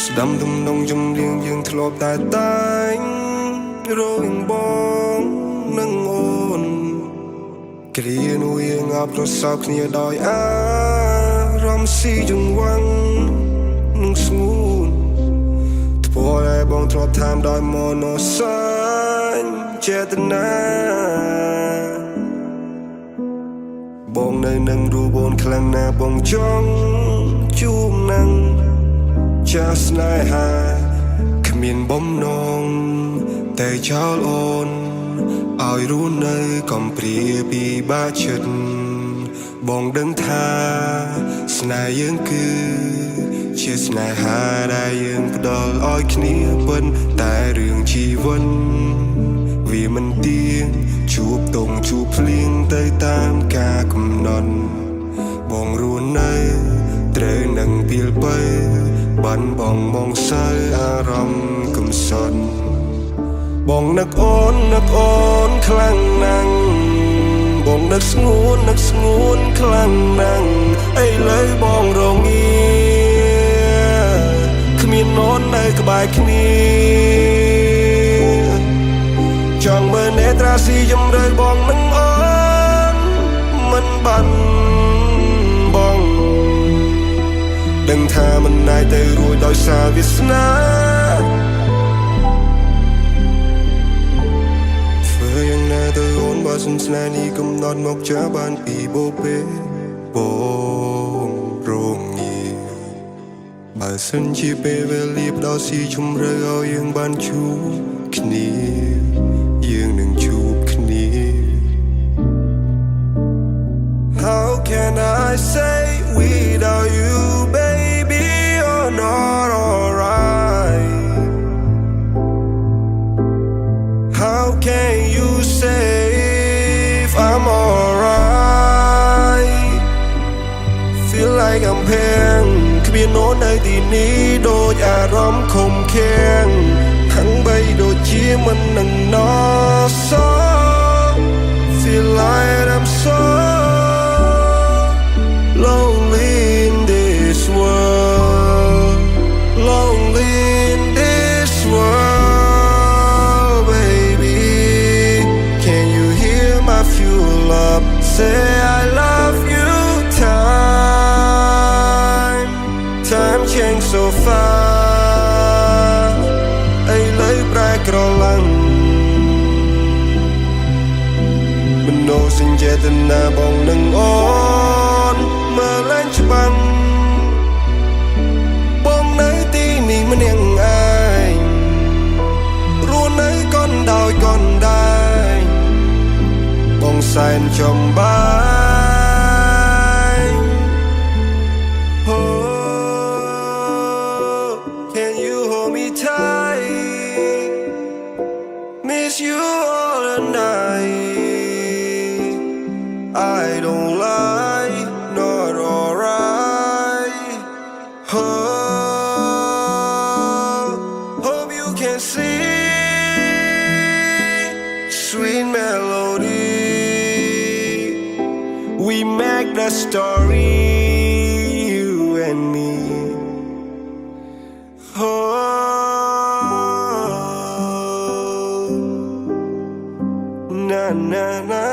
ស្ដាំទំនងចំរៀងយើងធ្លាប់តែរងបងនឹងអូនគ្រានោះយើងអបរសោគ្នាដោយអារម្មណ៍ស៊ីចង្វាន់នឹងស្ងួនធ្ពោតែបងធ្លាប់តាមដោយមនោសាញ់ចេតនាបងនៅនឹងរូបអូនខ្លាំងណាស់បងចង់ជួបនឹងចាស់ស្នេហាគ្មានបំណងតែចោលអូនឲ្យរស់នៅកំព្រាពីបាចិត្តបងដឹងថាស្នេហ៍យើងគឺជាស្នេហាដែលយើងផ្ដល់ឲ្យគ្នាប៉ុន្តែរឿងជីវិតវាមិនទៀងជួបតុងជួបភ្លៀងទៅតាមការកំណត់បងរស់នៅត្រូវនឹងពីលបីបានបងមកសើអារម្មណ៍កំសត់បងនឹកអូនខ្លាំងណាស់បងនឹកស្ងួនខ្លាំងណាស់ឥឡូវបងរងាគ្មានអូននៅក្បែរគ្នាចង់មើលនេត្រាស៊ីជំរឿបងនឹងអូនមិនបាត់បងដឹងថាមិនអាចទៅរួចដោយសារវាសនាធ្វើយ៉ាងណាទៅអូនបើសិនស្នេហ៍នេះកំណត់មកចាបានពីបូពេបងរងាបើសិនជាពេលវេលាផ្ដល់ស៊ីជំរឿឲ្យយើងបានជួបគ្នាយើងនឹងជួបគ្នា How can I say without you baby you're not alright How can you say if I'm alright Feel like I'm paying គ្មានអូននៅទីនេះដូចអារម្មណ៍ខំខាំងខាងបីដូចជាមិននឹងណស Feel like I'm so lonely in this world Lonely in this world baby Can you hear my fuel up Say I love you Time change so fast ឥឡូវប្រែក្រឡាំងមនោសញ្ចេតនាបងនឹងអូនមើលឡើងច្បាស់បងនៅទីនេះម្នាក់ឯងរស់នៅកនដោយកនដែរបងសែនចំបាយCan you hold me tight? Miss you all the night. I don't lie, not alright. Hope you can see sweet melody. We make the story, you and me. Na na na